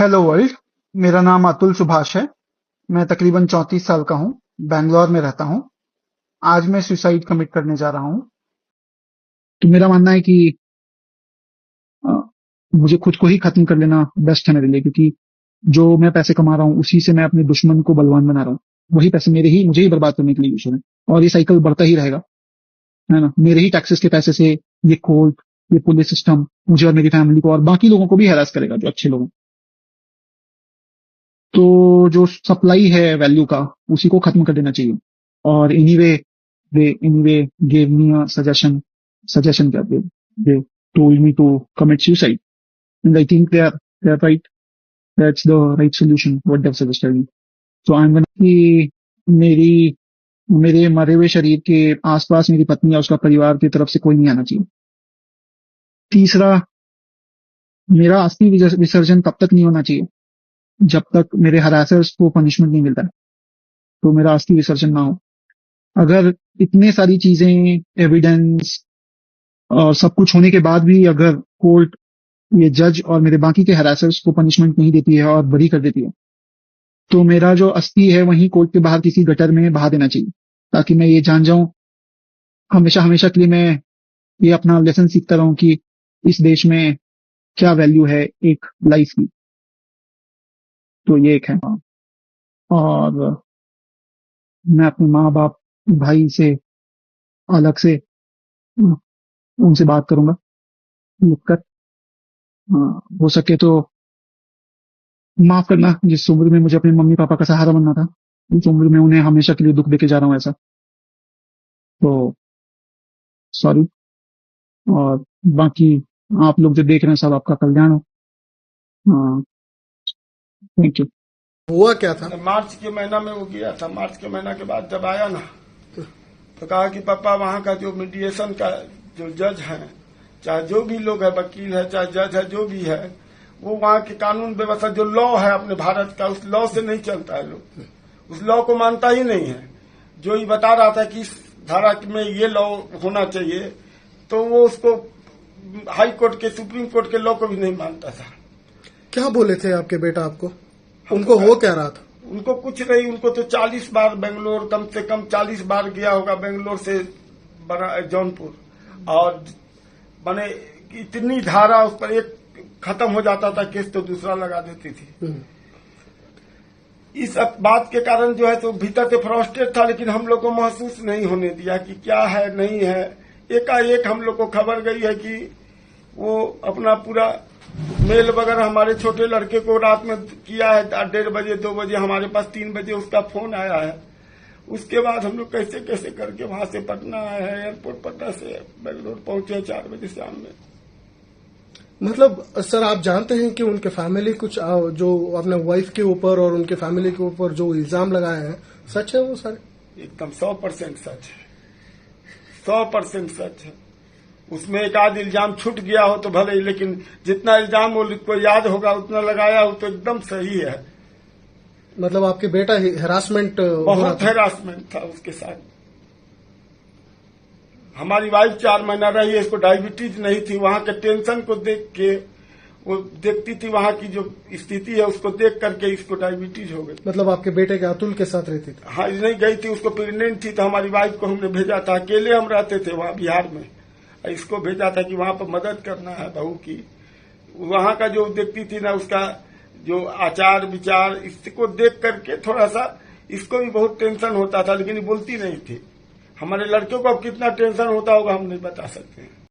Hello world. मेरा नाम अतुल सुभाष है। मैं तकरीबन 34 साल का हूँ। बैंगलोर में रहता हूँ। आज मैं सुसाइड कमिट करने जा रहा हूँ। तो मेरा मानना है कि अ, मुझे खुद को ही खत्म कर लेना बेस्ट है मेरे लिए, क्योंकि जो मैं पैसे कमा रहा हूँ उसी से मैं अपने दुश्मन को बलवान बना रहा हूँ। वही पैसे मुझे ही बर्बाद करने के लिए यूज हो रहे हैं, और ये साइकिल बढ़ता ही रहेगा, है ना। मेरे ही टैक्सेस के पैसे से ये कोर्ट, ये पुलिस सिस्टम मुझे और मेरी फैमिली को और बाकी लोगों को भी हैरास करेगा, जो अच्छे लोग हैं। तो जो सप्लाई है वैल्यू का, उसी को खत्म कर देना चाहिए। और anyway they anyway gave me a suggestion क्या they told me to commit suicide, and I think they are right. That's the right solution what they have suggested me. So I am gonna कि मेरी मेरे मरे हुए शरीर के आसपास मेरी पत्नी या उसका परिवार की तरफ से कोई नहीं आना चाहिए। तीसरा, मेरा अस्थि विसर्जन तब तक नहीं होना चाहिए जब तक मेरे हरासर्स को पनिशमेंट नहीं मिलता है। तो मेरा अस्थि विसर्जन ना हो। अगर इतने सारी चीजें, एविडेंस और सब कुछ होने के बाद भी अगर कोर्ट, ये जज और मेरे बाकी के हरासर्स को पनिशमेंट नहीं देती है और बरी कर देती है, तो मेरा जो अस्थि है वहीं कोर्ट के बाहर किसी गटर में बहा देना चाहिए, ताकि मैं ये जान जाऊं हमेशा हमेशा के लिए, मैं ये अपना लेसन सीखता रहूं कि इस देश में क्या वैल्यू है एक लाइफ की। तो ये एक है। और मैं अपने माँ बाप, भाई से अलग से उनसे बात करूंगा लिख कर। हो सके तो माफ करना, जिस उम्र में मुझे अपने मम्मी पापा का सहारा बनना था, उस उम्र में उन्हें हमेशा के लिए दुख देके जा रहा हूँ ऐसा। तो सॉरी। और बाकी आप लोग जो देख रहे हैं, सब आपका कल्याण हो। Thank you. हुआ क्या था? मार्च के महीना में वो गया था। मार्च के महीना के बाद जब आया ना, तो कहा कि पापा वहाँ का जो मीडिएशन का जो जज है, चाहे जो भी लोग है, वकील है चाहे जज है, जो भी है, वो वहाँ की कानून व्यवस्था जो लॉ है अपने भारत का, उस लॉ से नहीं चलता है। लोग उस लॉ को मानता ही नहीं है। जो ये बता रहा था कि इस धारा में ये लॉ होना चाहिए, तो वो उसको हाई कोर्ट के, सुप्रीम कोर्ट के लॉ को भी नहीं मानता था। क्या बोले थे आपके बेटा आपको? उनको हो क्या रहा था? उनको कुछ नहीं। उनको तो 40 बार बेंगलोर, कम से कम 40 बार गया होगा बेंगलोर से जौनपुर। और माने इतनी धारा उस पर, एक खत्म हो जाता था केस तो दूसरा लगा देती थी। इस बात के कारण जो है तो भीतर से फ्रस्ट्रेट था, लेकिन हम लोग को महसूस नहीं होने दिया कि क्या है नहीं है। एकाएक हम लोग को खबर गई है कि वो अपना पूरा मेल वगैरह हमारे छोटे लड़के को रात में किया है 1:30 बजे 2 बजे, हमारे पास 3 बजे उसका फोन आया है। उसके बाद हम लोग कैसे कैसे करके वहां से पटना आए हैं, एयरपोर्ट पटना से बेंगलोर पहुंचे 4 बजे शाम में। मतलब सर, आप जानते हैं कि उनके फैमिली कुछ जो अपने वाइफ के ऊपर और उनके फैमिली के ऊपर जो इल्जाम लगाए हैं, सच है वो सारे? एकदम 100% सच है। 100% सच है। उसमें एक आध इल्जाम छूट गया हो तो भले ही, लेकिन जितना इल्जाम वो को याद होगा उतना लगाया हो तो एकदम सही है। मतलब आपके बेटा हेरासमेंट, बहुत हेरासमेंट था उसके साथ। हमारी वाइफ 4 महीना रही है, इसको डायबिटीज नहीं थी। वहां के टेंशन को देख के वो देखती थी, वहां की जो स्थिति है उसको देख करके इसको डायबिटीज हो गई। मतलब आपके बेटे के अतुल के साथ रहती थी? हाँ, नहीं गई थी, उसको प्रेग्नेंट थी, तो हमारी वाइफ को हमने भेजा था। अकेले हम रहते थे वहां बिहार में, इसको भेजा था कि वहां पर मदद करना है बहू की। वहां का जो देखती थी ना, उसका जो आचार विचार, इसको देख करके थोड़ा सा इसको भी बहुत टेंशन होता था, लेकिन बोलती नहीं थी। हमारे लड़कियों को अब कितना टेंशन होता होगा हम नहीं बता सकते हैं।